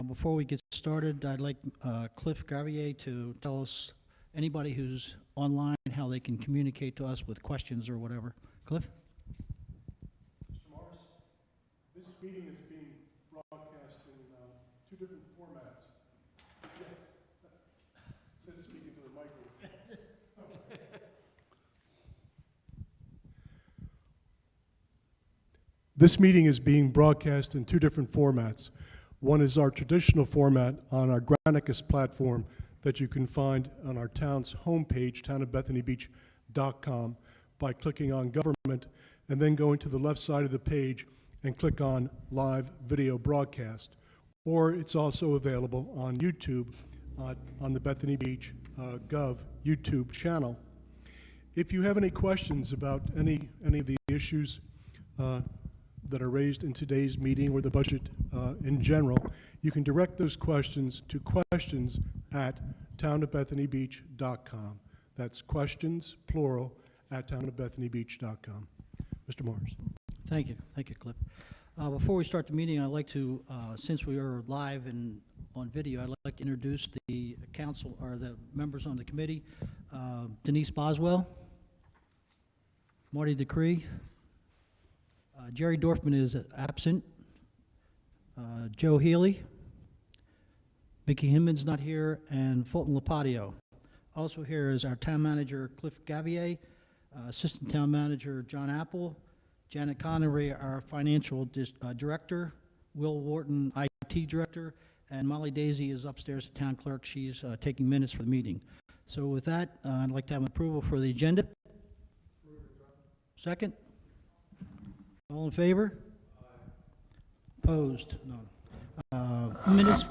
Before we get started, I'd like Cliff Gravier to tell us, anybody who's online, how they can communicate to us with questions or whatever. Cliff? Mr. Morris, this meeting is being broadcast in two different formats. Yes. It says speaking to the microphone. This meeting is being broadcast in two different formats. One is our traditional format on our Granicus platform that you can find on our town's homepage, townofbethanybeach.com, by clicking on Government and then going to the left side of the page and click on Live Video Broadcast. Or it's also available on YouTube on the Bethany Beach Gov YouTube channel. If you have any questions about any of the issues that are raised in today's meeting or the budget in general, you can direct those questions to questions at townofbethanybeach.com. That's questions, plural, at townofbethanybeach.com. Mr. Morris. Thank you, Cliff. Before we start the meeting, I'd like to, since we are live and on video, I'd like to introduce the council, or the members on the committee. Denise Boswell, Marty Decree, Jerry Dorfman is absent. Joe Healy, Mickey Hinman's not here, and Fulton Lapatio. Also here is our town manager, Cliff Gavier, assistant town manager, John Apple, Janet Connery, our financial director, Will Wharton, IT director, and Molly Daisy is upstairs, the town clerk. She's taking minutes for the meeting. So with that, I'd like to have an approval for the agenda. Second? All in favor? Aye. Opposed? No. Minutes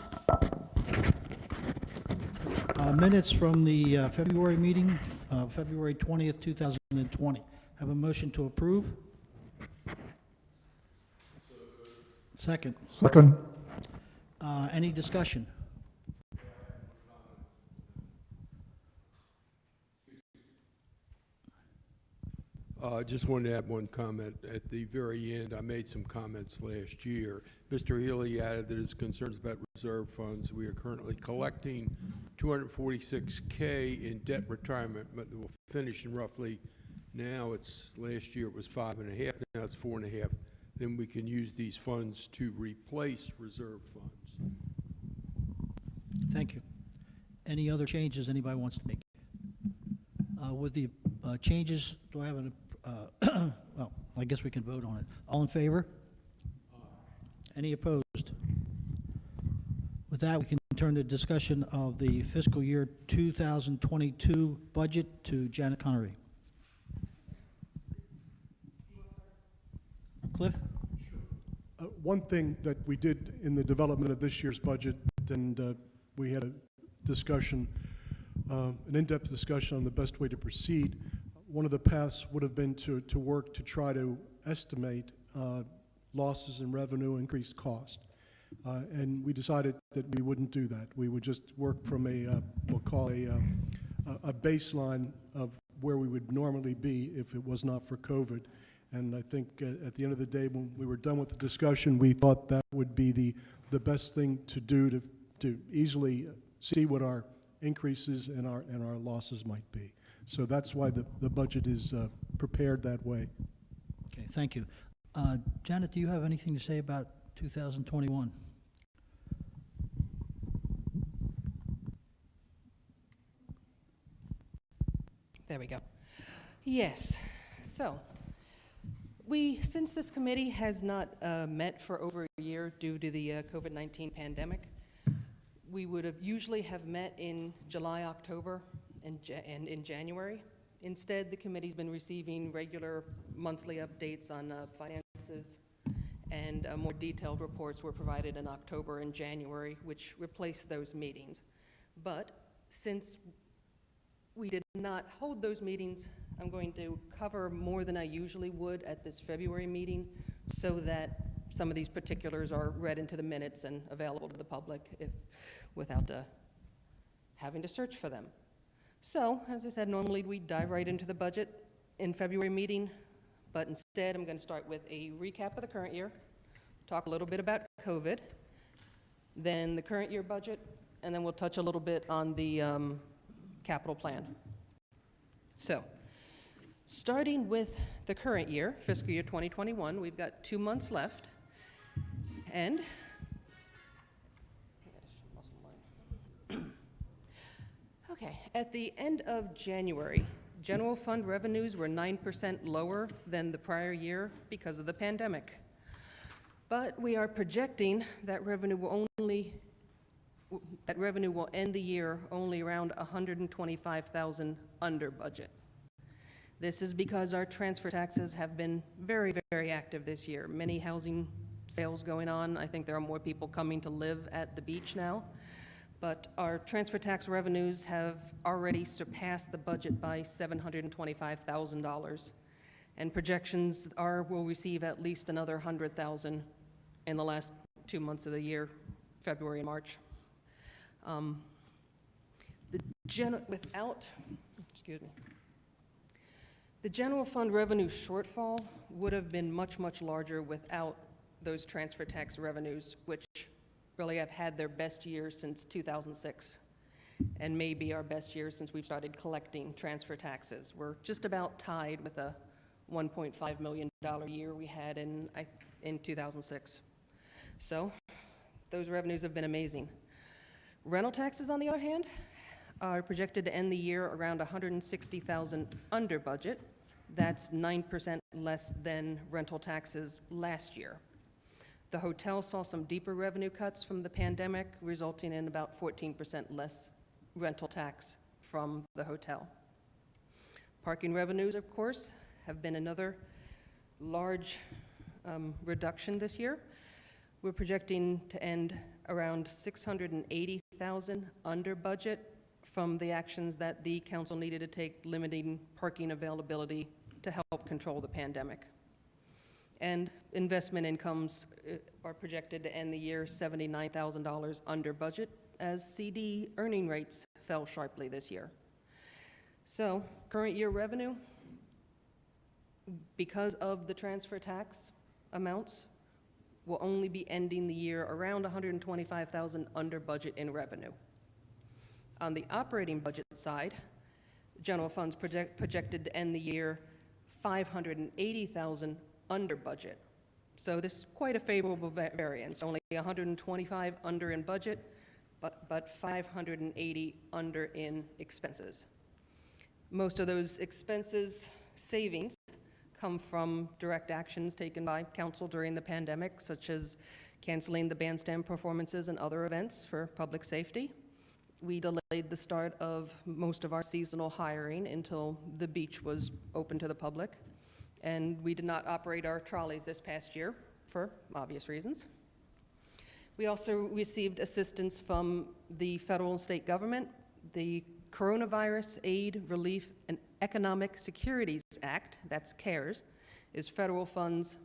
from the February meeting, February 20th, 2020. Have a motion to approve? Second. Second. Any discussion? Just wanted to add one comment. At the very end, I made some comments last year. Mr. Healy added that his concerns about reserve funds. We are currently collecting $246K in debt retirement, but we'll finish in roughly, now it's, last year it was 5.5, now it's 4.5. Then we can use these funds to replace reserve funds. Thank you. Any other changes anybody wants to make? With the changes, do I have an, well, I guess we can vote on it. All in favor? Any opposed? With that, we can turn to discussion of the fiscal year 2022 budget to Janet Connery. Cliff? Sure. One thing that we did in the development of this year's budget, and we had a discussion, an in-depth discussion on the best way to proceed. One of the paths would have been to work to try to estimate losses in revenue, increased cost. And we decided that we wouldn't do that. We would just work from we'll call a baseline of where we would normally be if it was not for COVID. And I think at the end of the day, when we were done with the discussion, we thought that would be the best thing to do to easily see what our increases and our losses might be. So that's why the budget is prepared that way. Okay, thank you. Janet, do you have anything to say about 2021? There we go. Yes. So, since this committee has not met for over a year due to the COVID-19 pandemic, we would have usually have met in July, October, and in January. Instead, the committee's been receiving regular monthly updates on finances, and more detailed reports were provided in October and January, which replaced those meetings. But since we did not hold those meetings, I'm going to cover more than I usually would at this February meeting so that some of these particulars are read into the minutes and available to the public without having to search for them. So, as I said, normally we dive right into the budget in February meeting, but instead I'm going to start with a recap of the current year, talk a little bit about COVID, then the current year budget, and then we'll touch a little bit on the capital plan. So, starting with the current year, fiscal year 2021, we've got 2 months left, and okay, at the end of January, general fund revenues were 9% lower than the prior year because of the pandemic. But we are projecting that revenue will end the year only around $125,000 under budget. This is because our transfer taxes have been very, very active this year. Many housing sales going on. I think there are more people coming to live at the beach now. But our transfer tax revenues have already surpassed the budget by $725,000. And projections are we'll receive at least another $100,000 in the last 2 months of the year, February and March. The general fund revenue shortfall would have been much, much larger without those transfer tax revenues, which really have had their best year since 2006, and maybe our best year since we've started collecting transfer taxes. We're just about tied with a $1.5 million year we had in 2006. So those revenues have been amazing. Rental taxes, on the other hand, are projected to end the year around $160,000 under budget. That's 9% less than rental taxes last year. The hotel saw some deeper revenue cuts from the pandemic, resulting in about 14% less rental tax from the hotel. Parking revenues, of course, have been another large reduction this year. We're projecting to end around $680,000 under budget from the actions that the council needed to take, limiting parking availability to help control the pandemic. And investment incomes are projected to end the year $79,000 under budget, as CD earning rates fell sharply this year. So current year revenue, because of the transfer tax amounts, will only be ending the year around $125,000 under budget in revenue. On the operating budget side, general funds projected to end the year $580,000 under budget. So this is quite a favorable variance, only 125 under in budget, but 580 under in expenses. Most of those expenses savings come from direct actions taken by council during the pandemic, such as canceling the bandstand performances and other events for public safety. We delayed the start of most of our seasonal hiring until the beach was open to the public. And we did not operate our trolleys this past year for obvious reasons. We also received assistance from the federal and state government. The Coronavirus Aid, Relief, and Economic Securities Act, that's CARES, is federal funds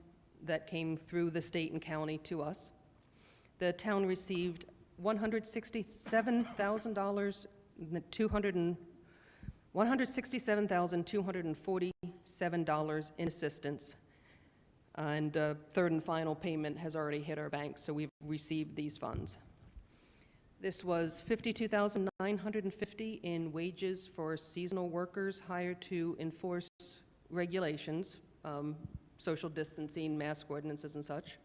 that came through the state and county to us. The town received $167,247 in assistance, and third and final payment has already hit our bank, so we've received these funds. This was $52,950 in wages for seasonal workers hired to enforce regulations, social distancing, mask ordinances, and such.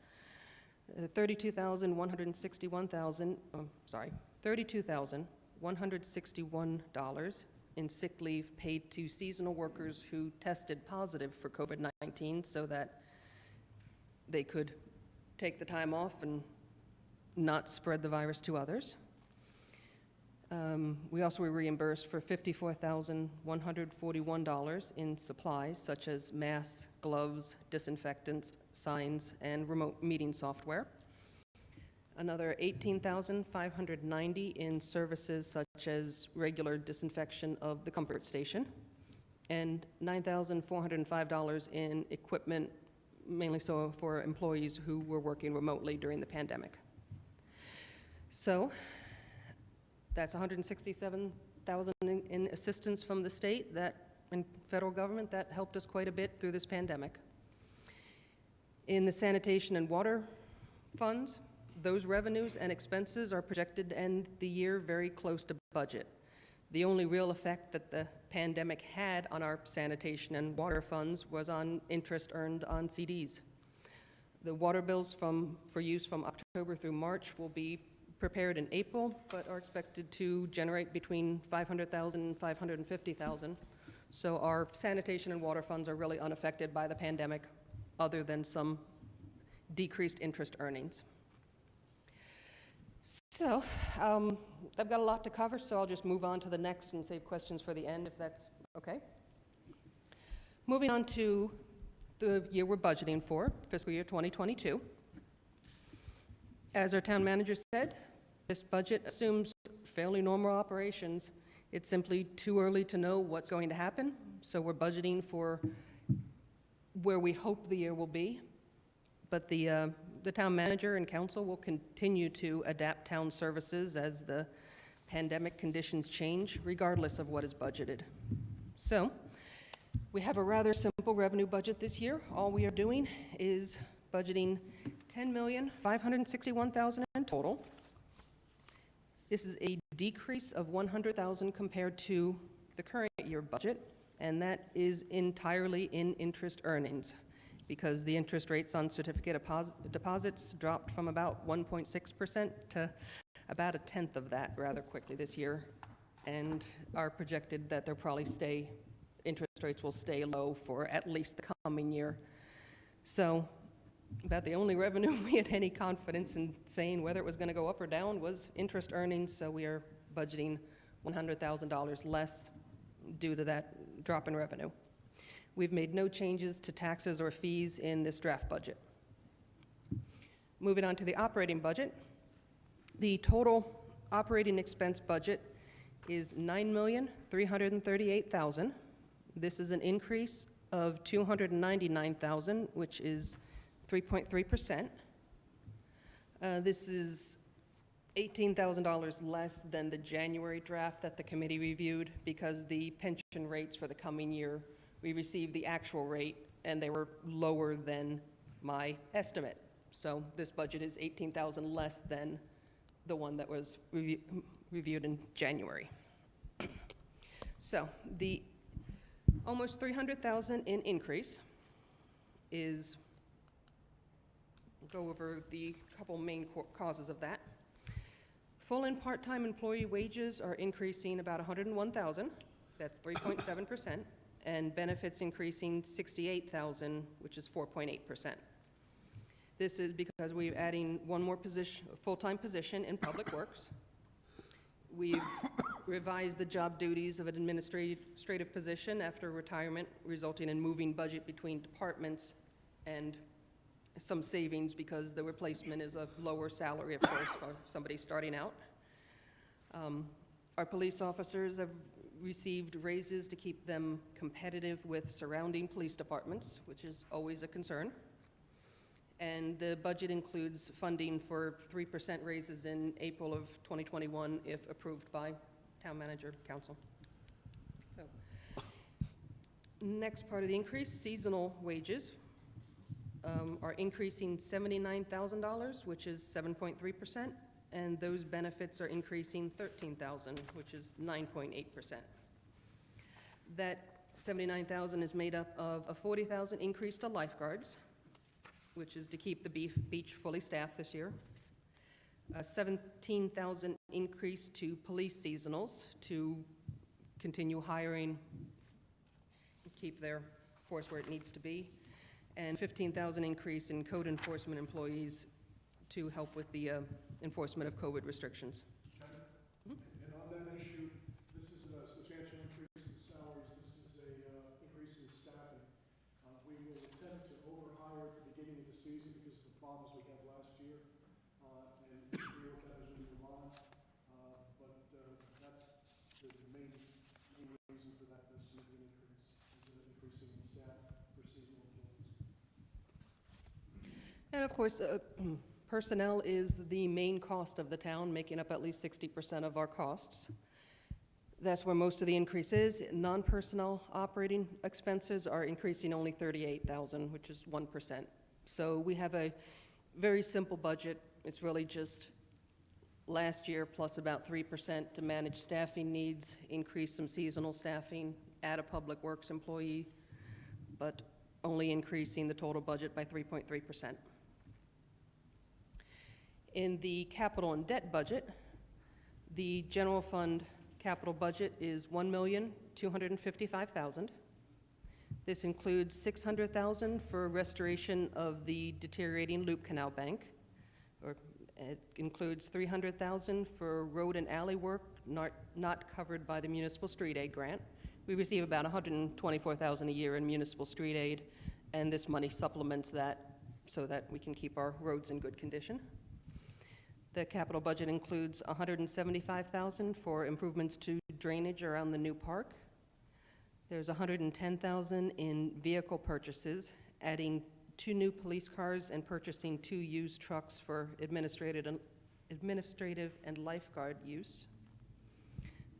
$32,161 in sick leave paid to seasonal workers who tested positive for COVID-19 so that they could take the time off and not spread the virus to others. We also were reimbursed for $54,141 in supplies such as masks, gloves, disinfectants, signs, and remote meeting software. Another $18,590 in services such as regular disinfection of the comfort station, and $9,405 in equipment, mainly so for employees who were working remotely during the pandemic. So that's $167,000 in assistance from the state and federal government that helped us quite a bit through this pandemic. In the sanitation and water funds, Those revenues and expenses are projected to end the year very close to budget. The only real effect that the pandemic had on our sanitation and water funds was on interest earned on CDs. The water bills for use from October through March will be prepared in April, but are expected to generate between $500,000 and $550,000. So our sanitation and water funds are really unaffected by the pandemic, other than some decreased interest earnings. So I've got a lot to cover, so I'll just move on to the next and save questions for the end, if that's okay. Moving on to the year we're budgeting for, fiscal year 2022. As our town manager said, this budget assumes fairly normal operations. It's simply too early to know what's going to happen, so we're budgeting for where we hope the year will be. But the town manager and council will continue to adapt town services as the pandemic conditions change, regardless of what is budgeted. So we have a rather simple revenue budget this year. All we are doing is budgeting $10,561,000 in total. This is a decrease of $100,000 compared to the current year budget, and that is entirely in interest earnings, because the interest rates on certificate deposits dropped from about 1.6% to about a tenth of that rather quickly this year, and are projected that interest rates will stay low for at least the coming year. So about the only revenue we had any confidence in saying whether it was going to go up or down was interest earnings, so we are budgeting $100,000 less due to that drop in revenue. We've made no changes to taxes or fees in this draft budget. Moving on to the operating budget. The total operating expense budget is $9,338,000. This is an increase of $299,000, which is 3.3%. This is $18,000 less than the January draft that the committee reviewed, because the pension rates for the coming year, we received the actual rate and they were lower than my estimate. So this budget is $18,000 less than the one that was reviewed in January. So the almost $300,000 in increase is, go over the couple main causes of that. Full and part-time employee wages are increasing about $101,000, that's 3.7%, and benefits increasing $68,000, which is 4.8%. This is because we're adding one more position, full-time position in Public Works. We've revised the job duties of an administrative position after retirement, resulting in moving budget between departments and some savings because the replacement is a lower salary, of course, for somebody starting out. Our police officers have received raises to keep them competitive with surrounding police departments, which is always a concern. And the budget includes funding for 3% raises in April of 2021 if approved by town manager council. So, next part of the increase, seasonal wages are increasing $79,000, which is 7.3%, and those benefits are increasing $13,000, which is 9.8%. That $79,000 is made up of a $40,000 increase to lifeguards, which is to keep the beach fully staffed this year. A $17,000 increase to police seasonals to continue hiring, keep their force where it needs to be, and $15,000 increase in code enforcement employees to help with the enforcement of COVID restrictions. And on that issue, this is a substantial increase in salaries. This is a increase in staffing. We will attempt to overhire at the beginning of the season because of the problems we had last year, and deal with that as we move on. But that's the main reason for that significant increase, is an increasing in staff for seasonal employees. And of course, personnel is the main cost of the town, making up at least 60% of our costs. That's where most of the increase is. Non-personnel operating expenses are increasing only $38,000, which is 1%. So we have a very simple budget It's really just last year plus about 3% to manage staffing needs, increase some seasonal staffing, add a public works employee, but only increasing the total budget by 3.3%. In the capital and debt budget, the general fund capital budget is $1,255,000. This includes $600,000 for restoration of the deteriorating loop canal bank, or it includes $300,000 for road and alley work not covered by the municipal street aid grant. We receive about $124,000 a year in municipal street aid, and this money supplements that so that we can keep our roads in good condition. The capital budget includes $175,000 for improvements to drainage around the new park. There's $110,000 in vehicle purchases, adding 2 new police cars and purchasing 2 used trucks for administrative and lifeguard use.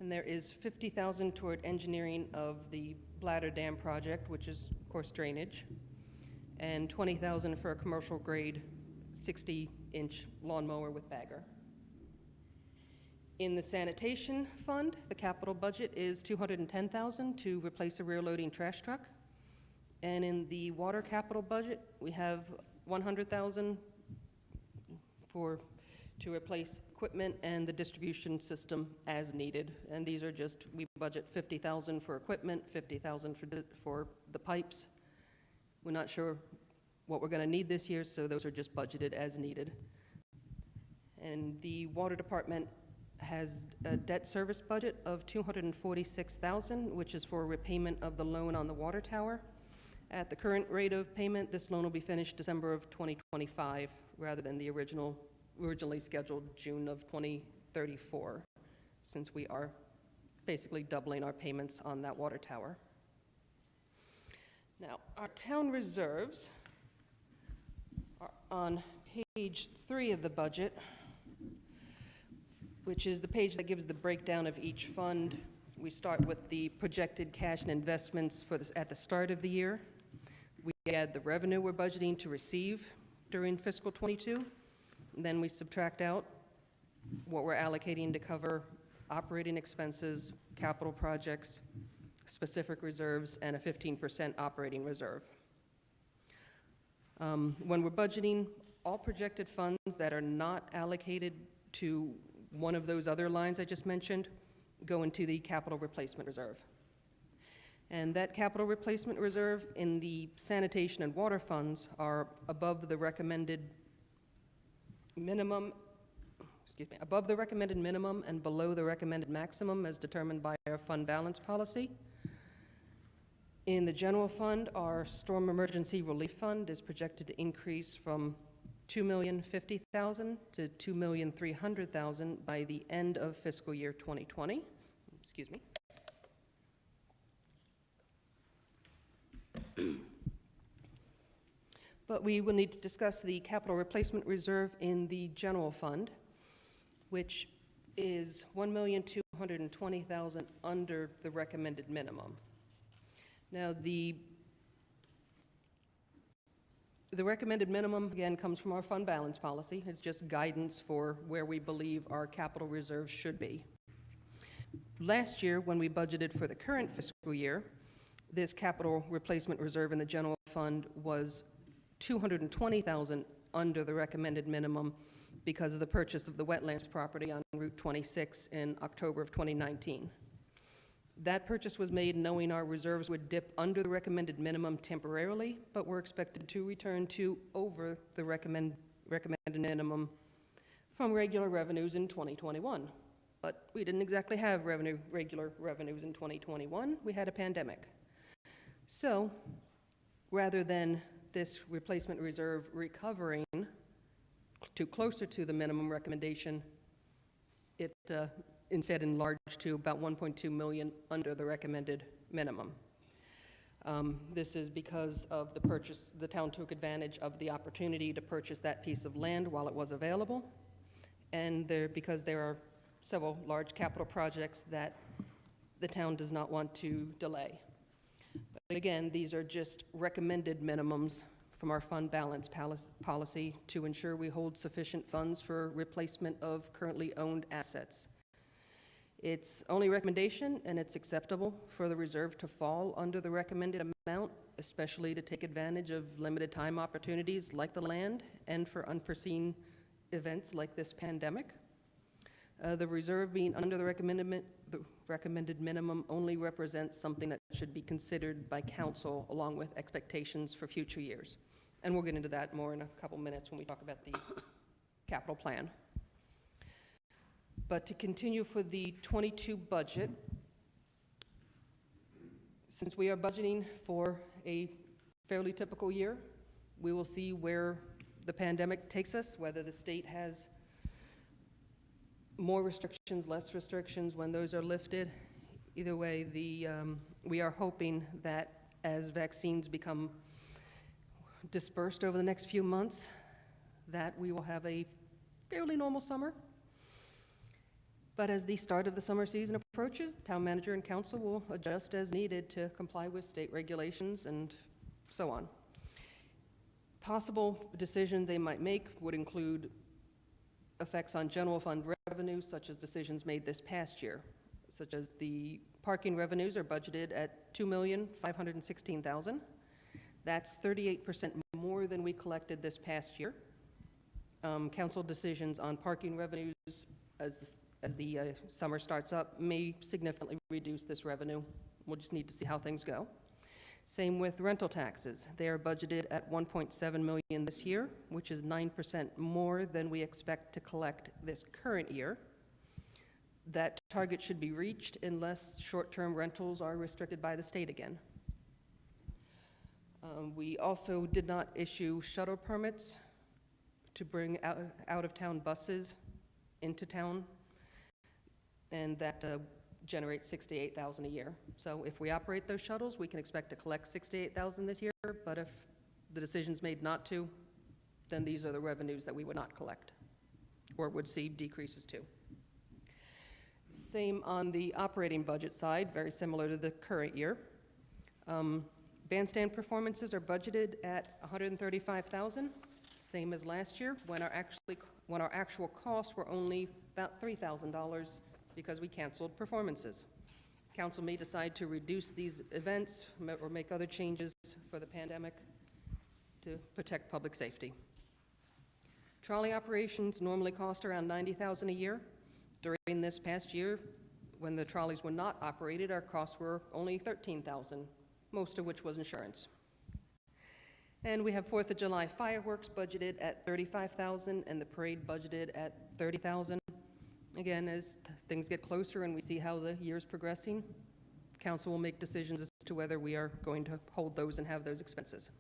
And there is $50,000 toward engineering of the Bladder Dam project, which is, of course, drainage, and $20,000 for a commercial grade 60-inch lawnmower with bagger. In the Sanitation Fund, the capital budget is $210,000 to replace a rear-loading trash truck. And in the water capital budget, we have $100,000 to replace equipment and the distribution system as needed. And these are just, we budget $50,000 for equipment, $50,000 for the pipes. We're not sure what we're going to need this year, so those are just budgeted as needed. And the water department has a debt service budget of $246,000, which is for repayment of the loan on the water tower. At the current rate of payment, this loan will be finished December of 2025 rather than the originally scheduled June of 2034, since we are basically doubling our payments on that water tower. Now, our town reserves are on page 3 of the budget, which is the page that gives the breakdown of each fund. We start with the projected cash and investments for this at the start of the year. We add the revenue we're budgeting to receive during fiscal 22. Then we subtract out what we're allocating to cover operating expenses, capital projects, specific reserves, and a 15% operating reserve. When we're budgeting, all projected funds that are not allocated to one of those other lines I just mentioned go into the capital replacement reserve. And that capital replacement reserve in the sanitation and water funds are above the recommended minimum, above the recommended minimum and below the recommended maximum as determined by our fund balance policy. In the general fund, our storm emergency relief fund is projected to increase from $2,050,000 to $2,300,000 by the end of fiscal year 2020. Excuse me. But we will need to discuss the capital replacement reserve in the general fund, which is $1,220,000 under the recommended minimum. Now, the recommended minimum, again, comes from our fund balance policy. It's just guidance for where we believe our capital reserves should be. Last year, when we budgeted for the current fiscal year, this capital replacement reserve in the general fund was $220,000 under the recommended minimum because of the purchase of the wetlands property on Route 26 in October of 2019. That purchase was made knowing our reserves would dip under the recommended minimum temporarily, but we're expected to return to over the recommended minimum from regular revenues in 2021. But we didn't exactly have regular revenues in 2021. We had a pandemic. So rather than this replacement reserve recovering to closer to the minimum recommendation, it instead enlarged to about $1.2 million under the recommended minimum. This is because of the purchase, the town took advantage of the opportunity to purchase that piece of land while it was available, and because there are several large capital projects that the town does not want to delay. But again, these are just recommended minimums from our fund balance policy to ensure we hold sufficient funds for replacement of currently owned assets. It's only recommendation, and it's acceptable for the reserve to fall under the recommended amount, especially to take advantage of limited time opportunities like the land and for unforeseen events like this pandemic. The reserve being under the recommended minimum only represents something that should be considered by council along with expectations for future years. And we'll get into that more in a couple minutes when we talk about the capital plan. But to continue for the 22 budget, since we are budgeting for a fairly typical year, we will see where the pandemic takes us, whether the state has more restrictions, less restrictions, when those are lifted. Either way, we are hoping that as vaccines become dispersed over the next few months, that we will have a fairly normal summer. But as the start of the summer season approaches, the town manager and council will adjust as needed to comply with state regulations and so on. Possible decisions they might make would include effects on general fund revenues, such as decisions made this past year, such as the parking revenues are budgeted at $2,516,000. That's 38% more than we collected this past year. Council decisions on parking revenues as the summer starts up may significantly reduce this revenue. We'll just need to see how things go. Same with rental taxes. They are budgeted at $1.7 million this year, which is 9% more than we expect to collect this current year. That target should be reached unless short-term rentals are restricted by the state again. We also did not issue shuttle permits to bring out-of-town buses into town, and that generates $68,000 a year. So if we operate those shuttles, we can expect to collect $68,000 this year, but if the decision's made not to, then these are the revenues that we would not collect, or would see decreases to. Same on the operating budget side, very similar to the current year. Bandstand performances are budgeted at $135,000, same as last year, when our actual costs were only about $3,000 because we canceled performances. Council may decide to reduce these events or make other changes for the pandemic to protect public safety. Trolley operations normally cost around $90,000 a year. During this past year, when the trolleys were not operated, our costs were only $13,000, most of which was insurance. And we have 4th of July fireworks budgeted at $35,000 and the parade budgeted at $30,000. Again, as things get closer and we see how the year's progressing, council will make decisions as to whether we are going to hold those and have those expenses.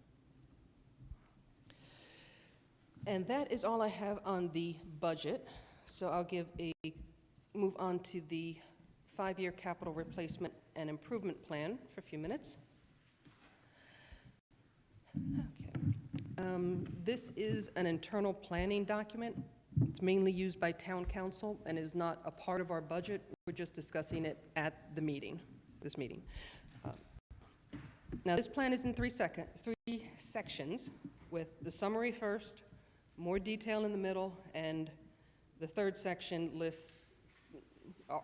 And that is all I have on the budget. So I'll move on to the 5-year capital replacement and improvement plan for a few minutes. Okay. This is an internal planning document. It's mainly used by town council and is not a part of our budget. We're just discussing it at the meeting, this meeting. Now, this plan is in three sections, with the summary first, more detail in the middle, and the third section lists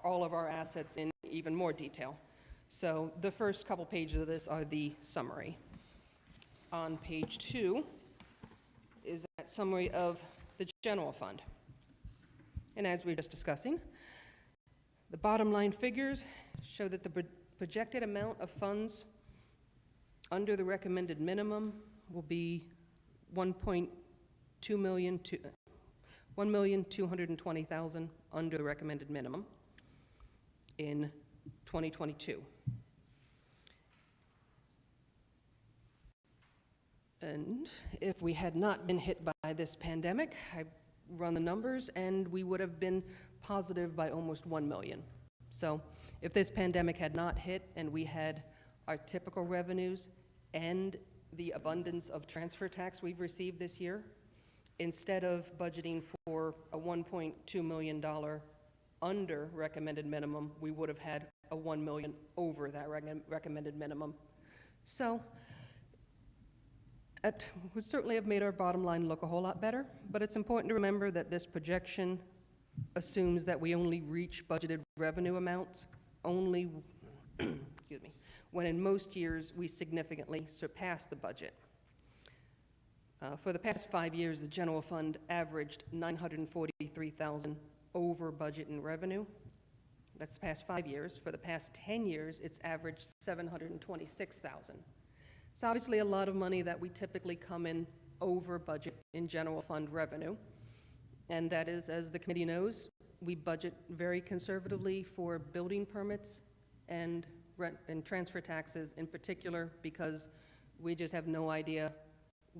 all of our assets in even more detail. So the first couple pages of this are the summary. On page 2 is that summary of the general fund. And as we were just discussing, the bottom line figures show that the projected amount of funds under the recommended minimum will be $1,220,000 under the recommended minimum in 2022. And if we had not been hit by this pandemic, I run the numbers and we would have been positive by almost 1 million. So if this pandemic had not hit and we had our typical revenues and the abundance of transfer tax we've received this year, instead of budgeting for a $1.2 million under recommended minimum, we would have had a 1 million over that recommended minimum. So That would certainly have made our bottom line look a whole lot better, but it's important to remember that this projection assumes that we only reach budgeted revenue amounts only, excuse me, when in most years we significantly surpass the budget. For the past 5 years, the general fund averaged $943,000 over budget in revenue. That's the past 5 years. For the past 10 years, it's averaged $726,000. It's obviously a lot of money that we typically come in over budget in general fund revenue. And that is, as the committee knows, we budget very conservatively for building permits and rent and transfer taxes in particular, because we just have no idea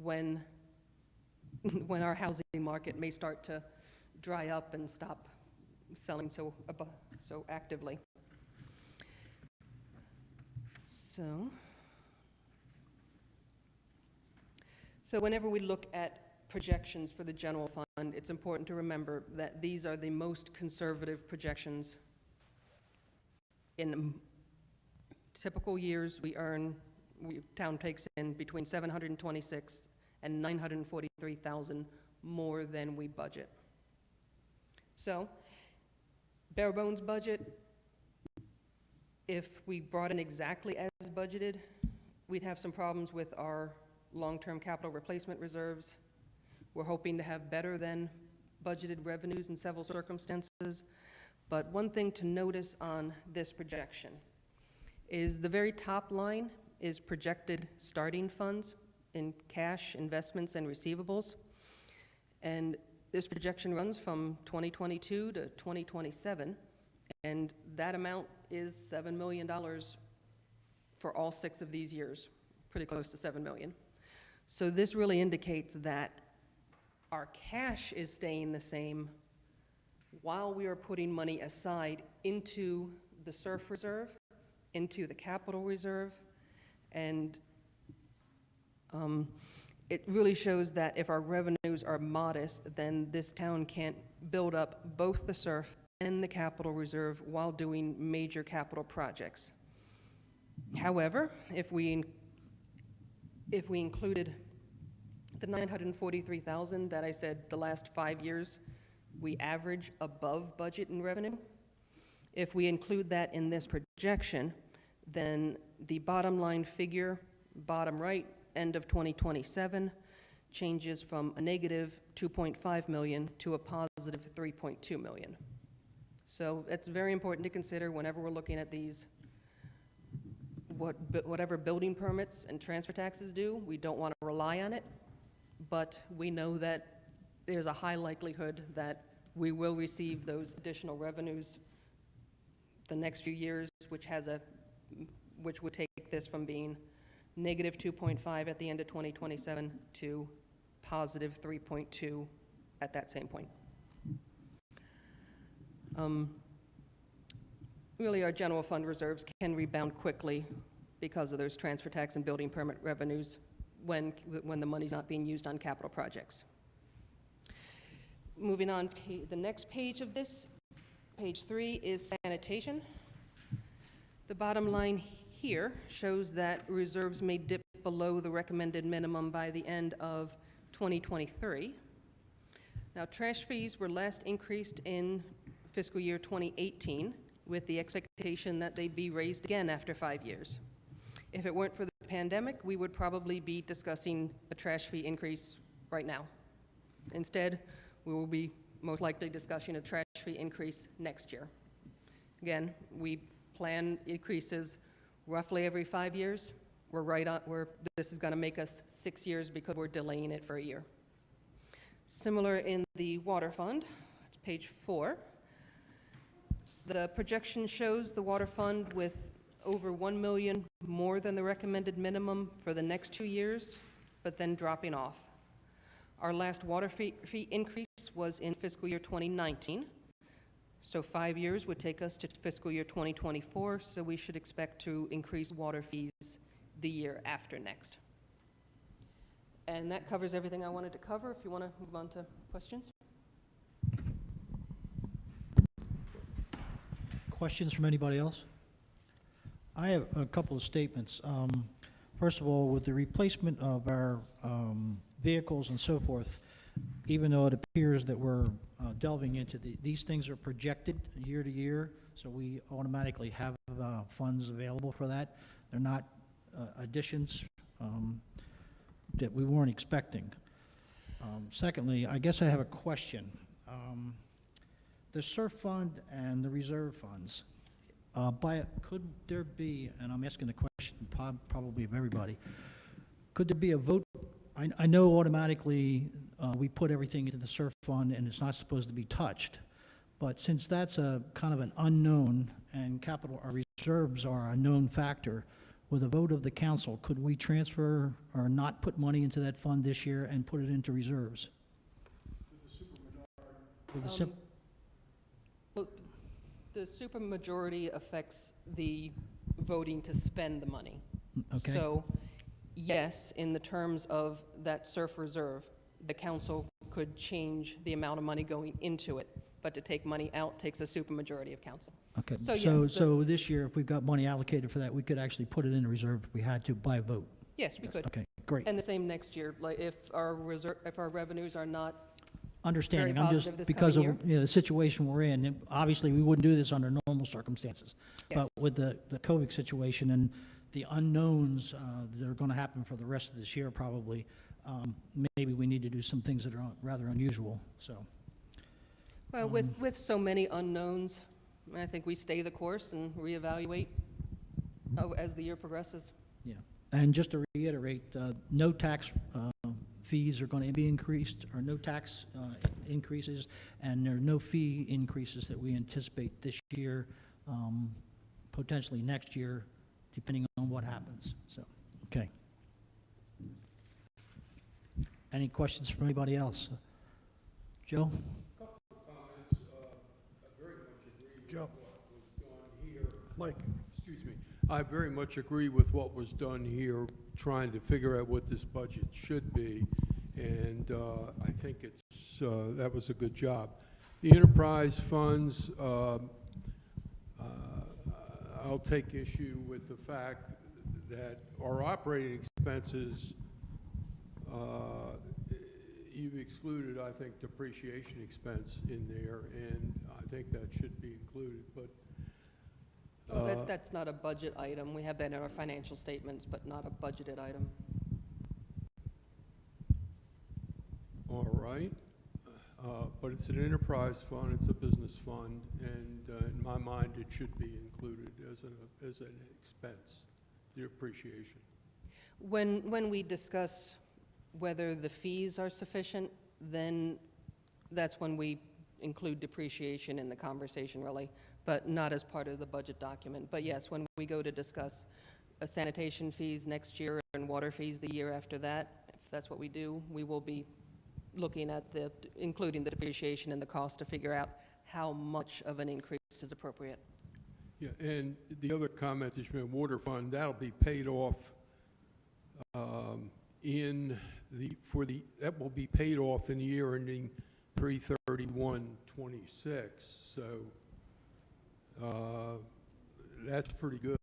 when our housing market may start to dry up and stop selling so actively. So whenever we look at projections for the general fund, it's important to remember that these are the most conservative projections. In typical years, town takes in between $726,000 and $943,000 more than we budget. So, bare bones budget, if we brought in exactly as budgeted, we'd have some problems with our long-term capital replacement reserves. We're hoping to have better than budgeted revenues in several circumstances. But one thing to notice on this projection is the very top line is projected starting funds in cash, investments, and receivables. And this projection runs from 2022 to 2027, and that amount is $7 million for all 6 of these years, pretty close to $7 million. So this really indicates that our cash is staying the same while we are putting money aside into the SURF reserve, into the capital reserve, and it really shows that if our revenues are modest, then this town can't build up both the SURF and the capital reserve while doing major capital projects. However, if we included the $943,000 that I said the last 5 years we average above budget in revenue, if we include that in this projection, then the bottom line figure, bottom right, end of 2027, changes from a negative $2.5 million to a positive $3.2 million. So it's very important to consider whenever we're looking at these, whatever building permits and transfer taxes do, we don't want to rely on it, but we know that there's a high likelihood that we will receive those additional revenues the next few years, which would take this from being negative 2.5 at the end of 2027 to positive 3.2 at that same point. Really, our general fund reserves can rebound quickly because of those transfer tax and building permit revenues when the money's not being used on capital projects. Moving on, the next page of this, page 3, is sanitation. The bottom line here shows that reserves may dip below the recommended minimum by the end of 2023. Now, trash fees were last increased in fiscal year 2018 with the expectation that they'd be raised again after 5 years. If it weren't for the pandemic, we would probably be discussing a trash fee increase right now. Instead, we will be most likely discussing a trash fee increase next year. Again, we plan increases roughly every 5 years. We're right on, this is going to make us 6 years because we're delaying it for a year. Similar in the water fund, it's page 4. The projection shows the water fund with over $1 million more than the recommended minimum for the next 2 years, but then dropping off. Our last water fee increase was in fiscal year 2019, so 5 years would take us to fiscal year 2024, so we should expect to increase water fees the year after next. And that covers everything I wanted to cover. If you want to move on to questions. Questions from anybody else? I have a couple of statements. First of all, with the replacement of our vehicles and so forth, even though it appears that we're delving into these things are projected year to year, so we automatically have funds available for that. They're not additions that we weren't expecting. Secondly, I guess I have a question. The SURF fund and the reserve funds, could there be, and I'm asking the question probably of everybody, could there be a vote? I know automatically we put everything into the SURF fund and it's not supposed to be touched, but since that's a kind of an unknown and our reserves are a known factor, with a vote of the council, could we transfer or not put money into that fund this year and put it into reserves? With the Well, the supermajority affects the voting to spend the money. Okay. So, yes, in the terms of that SURF reserve, the council could change the amount of money going into it, but to take money out takes a supermajority of council. Okay, So, so, yes, so this year, if we've got money allocated for that, we could actually put it in a reserve if we had to by vote? Yes, we could. Okay, great. And the same next year, like if our revenues are not, Understanding, very I'm positive just, this because of, coming you know, the situation we're in, and obviously, we wouldn't do this under normal circumstances. yes. But with the COVID situation and the unknowns that are gonna happen for the rest of this year probably, maybe we need to do some things that are rather unusual, so. Well, with so many unknowns, I think we stay the course and reevaluate as the year progresses. Yeah, and just to reiterate, no tax fees are going to be increased, or no tax increases, and there are no fee increases that we anticipate this year, potentially next year, depending on what happens, so, okay. Any questions from anybody else? Joe? Joe. Mike. Excuse me. I very much agree with what was done here, trying to figure out what this budget should be, and I think that was a good job. The enterprise funds, I'll take issue with the fact that our operating expenses, you've excluded, I think, depreciation expense in there, and I think that should be included, but That's not a budget item. We have that in our financial statements, but not a budgeted item. all right. But it's an enterprise fund, it's a business fund, and in my mind, it should be included as an expense, the appreciation. When we discuss whether the fees are sufficient, then that's when we include depreciation in the conversation, really, but not as part of the budget document. But yes, when we go to discuss sanitation fees next year and water fees the year after that, if that's what we do, we will be looking at including the depreciation in the cost to figure out how much of an increase is appropriate. Yeah, and the other comment that you made, water fund, that'll be paid off that will be paid off in the year ending 3/31/26. So that's pretty good.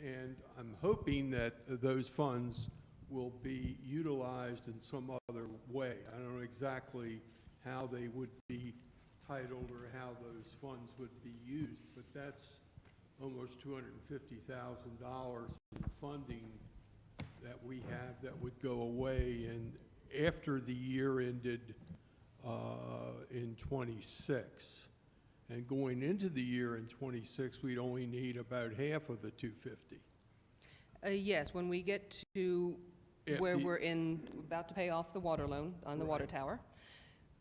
And I'm hoping that those funds will be utilized in some other way. I don't know exactly how they would be titled or how those funds would be used, but that's almost $250,000 in funding that we have that would go away, and after the year ended in 26. And going into the year in 26, we'd only need about half of the 250. Yes, when we get to where we're about to pay off the water loan on the water tower,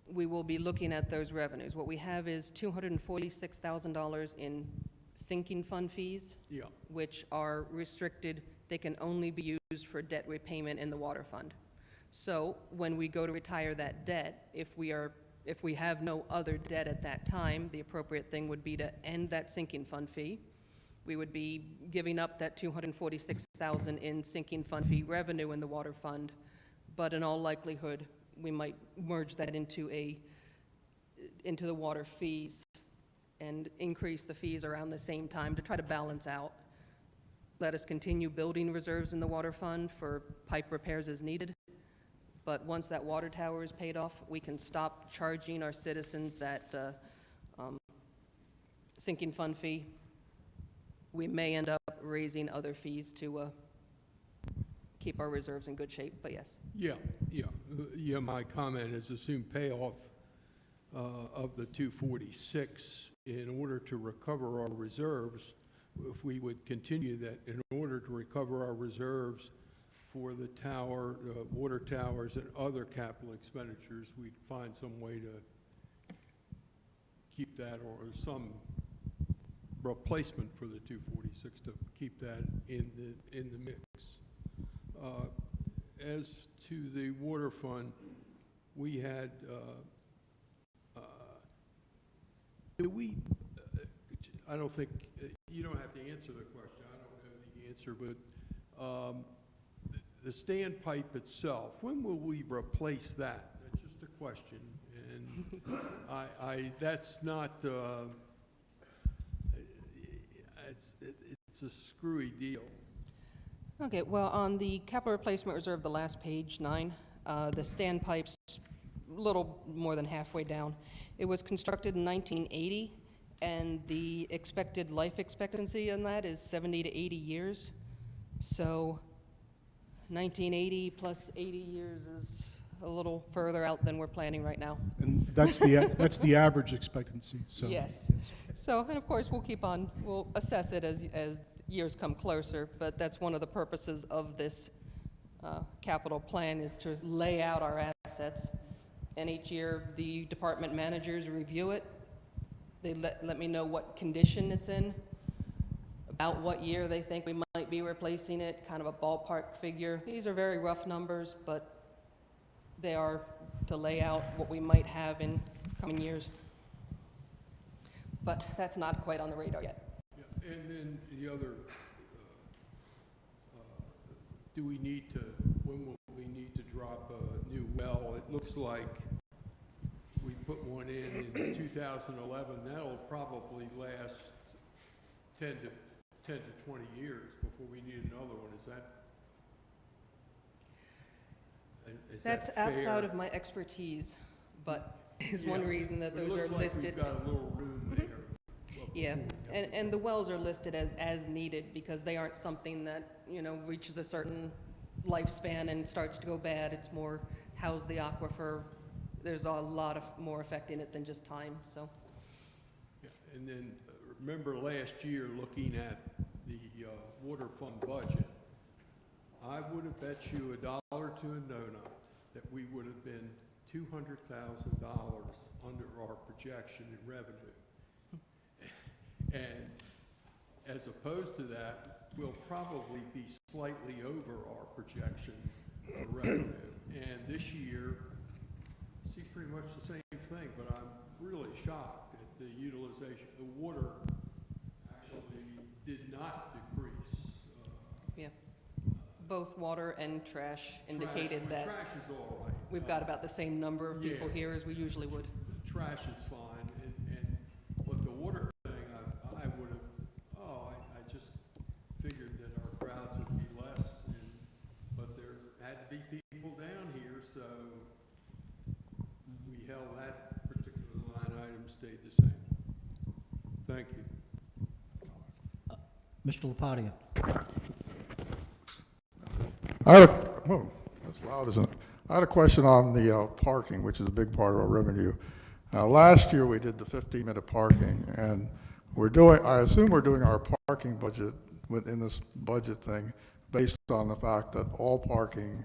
we will be looking at those revenues. What we have is $246,000 in sinking fund fees, Yeah. which are restricted. They can only be used for debt repayment in the water fund. So when we go to retire that debt, if we have no other debt at that time, the appropriate thing would be to end that sinking fund fee. We would be giving up that $246,000 in sinking fund fee revenue in the water fund, but in all likelihood, we might merge that into the water fees and increase the fees around the same time to try to balance out. let us continue building reserves in the water fund for pipe repairs as needed. But once that water tower is paid off, we can stop charging our citizens that sinking fund fee. We may end up raising other fees to keep our reserves in good shape, but yes. Yeah, my comment is assume payoff of the 246 in order to recover our reserves. If we would continue that, in order to recover our reserves for the tower, water towers, and other capital expenditures, we'd find some way to keep that, or some replacement for the 246 to keep that in the mix. As to the water fund, we had I don't think you don't have to answer the question. I don't know the answer, but the standpipe itself, when will we replace that? That's just a question, and that's not. It's a screwy deal. Okay, well, on the capital replacement reserve, the last page, 9, the standpipe's a little more than halfway down. It was constructed in 1980, and the expected life expectancy on that is 70 to 80 years. So 1980 plus 80 years is a little further out than we're planning right now. And that's the average expectancy, so. Yes. So, and of course, we'll assess it as years come closer, but that's one of the purposes of this capital plan, is to lay out our assets. And each year, the department managers review it. They let me know what condition it's in, about what year they think we might be replacing it, kind of a ballpark figure. These are very rough numbers, but they are to lay out what we might have in coming years. But that's not quite on the radar yet. Yeah, and then the other, when will we need to drop a new well? It looks like we put one in 2011. That'll probably last 10 to 20 years before we need another one. Is That's that fair? outside of my expertise, but is one reason that those are listed. It looks like we've got a little room there. Yeah, and the wells are listed as needed, because they aren't something that, reaches a certain lifespan and starts to go bad. It's more, how's the aquifer? There's a lot of more affecting it than just time, so. Yeah, and then remember last year looking at the water fund budget, I would have bet you $1 to a donut that we would have been $200,000 under our projection in revenue. And as opposed to that, we'll probably be slightly over our projection for revenue. And this year, see pretty much the same thing, but I'm really shocked at the utilization. The water actually did not decrease. Yeah, both water and trash indicated that Trash is all right. we've got about the same number of people here as we usually would. Trash is fine, but the water thing, I would have, I just figured that our crowds would be less, but there had to be people down here, so we held that particular line item stayed the same. Thank you. Mr. Lapadia. That's loud, isn't it? I had a question on the parking, which is a big part of our revenue. Last year we did the 15-minute parking, and I assume we're doing our parking budget within this budget thing based on the fact that all parking,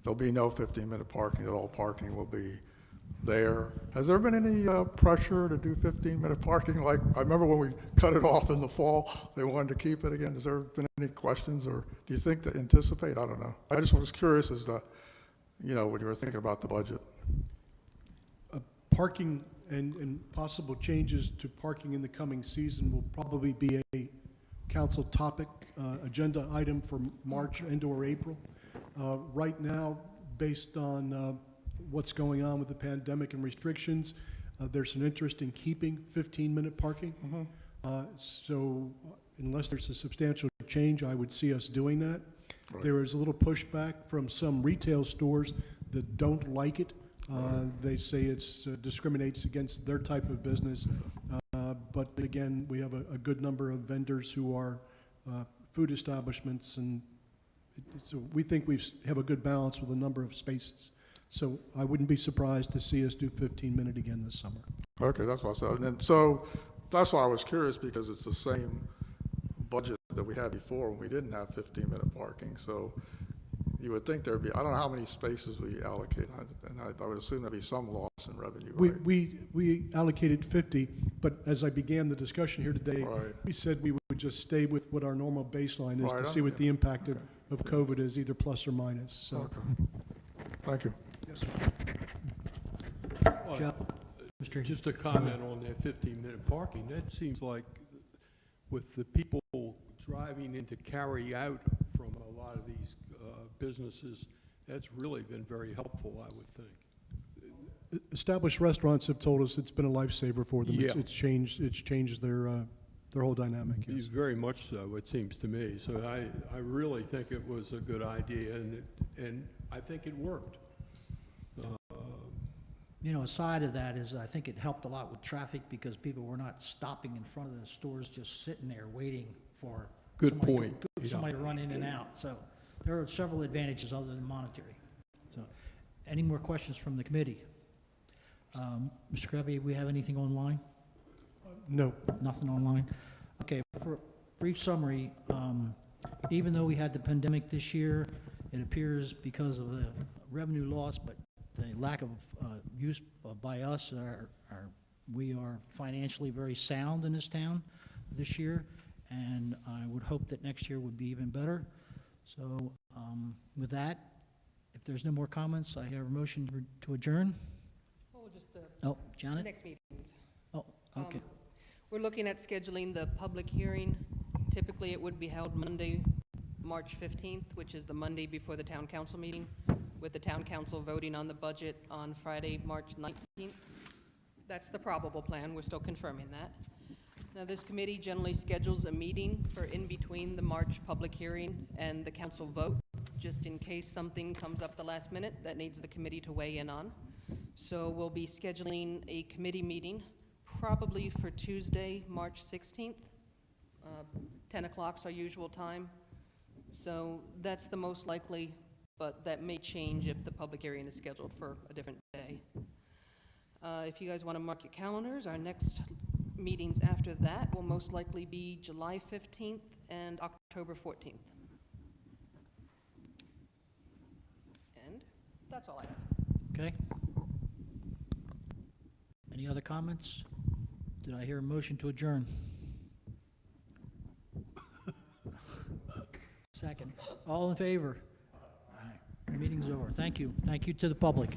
there'll be no 15-minute parking, that all parking will be there. Has there been any pressure to do 15-minute parking? Like, I remember when we cut it off in the fall, they wanted to keep it again. Has there been any questions, or do you think to anticipate? I don't know. I just was curious as to, when you were thinking about the budget. Parking and possible changes to parking in the coming season will probably be a council topic, agenda item for March and/or April. Right now, based on what's going on with the pandemic and restrictions, there's an interest in keeping 15-minute parking. So unless there's a substantial change, I would see us doing that. Right. There is a little pushback from some retail stores that don't like it. They say it discriminates against their type of business. But again, we have a good number of vendors who are food establishments, and so we think we have a good balance with a number of spaces. So I wouldn't be surprised to see us do 15-minute again this summer. Okay, that's what I said. And then, so that's why I was curious, because it's the same budget that we had before when we didn't have 15-minute parking. So you would think there'd be, I don't know how many spaces we allocate, and I would assume there'd be some loss in revenue, right? We allocated 50, but as I began the discussion here today, Right. we said we would just stay with what our normal baseline is Right, to see what the impact okay. of COVID is, either plus or minus, so. Okay. Thank you. Yes, sir. Joe? Mr. Just a comment on that 15-minute parking. That seems like with the people driving in to carry out from a lot of these businesses, that's really been very helpful, I would think. Established restaurants have told us it's been a lifesaver for them. Yeah. It's changed their whole dynamic, yes. Very much so, it seems to me. So I really think it was a good idea, and I think it worked. You know, a side of that is I think it helped a lot with traffic because people were not stopping in front of the stores, just sitting there waiting for Good somebody point. somebody to run in and out. So there are several advantages other than monetary. So any more questions from the committee? Mr. Krabbe, we have anything online? No. Nothing online? Okay, for a brief summary, even though we had the pandemic this year, it appears because of the revenue loss, but the lack of use by us, we are financially very sound in this town this year, and I would hope that next year would be even better. So with that, if there's no more comments, I have a motion to adjourn. Oh, just Oh, Janet? next meetings. Oh, okay. We're looking at scheduling the public hearing. Typically, it would be held Monday, March 15th, which is the Monday before the town council meeting, with the town council voting on the budget on Friday, March 19th. That's the probable plan. We're still confirming that. Now, this committee generally schedules a meeting for in between the March public hearing and the council vote, just in case something comes up the last minute that needs the committee to weigh in on. So we'll be scheduling a committee meeting probably for Tuesday, March 16th. 10 o'clock's our usual time. So that's the most likely, but that may change if the public hearing is scheduled for a different day. If you guys want to mark your calendars, our next meetings after that will most likely be July 15th and October 14th. And that's all I have. Okay. Any other comments? Did I hear a motion to adjourn? Second. All in favor? All right. Meeting's over. Thank you. Thank you to the public.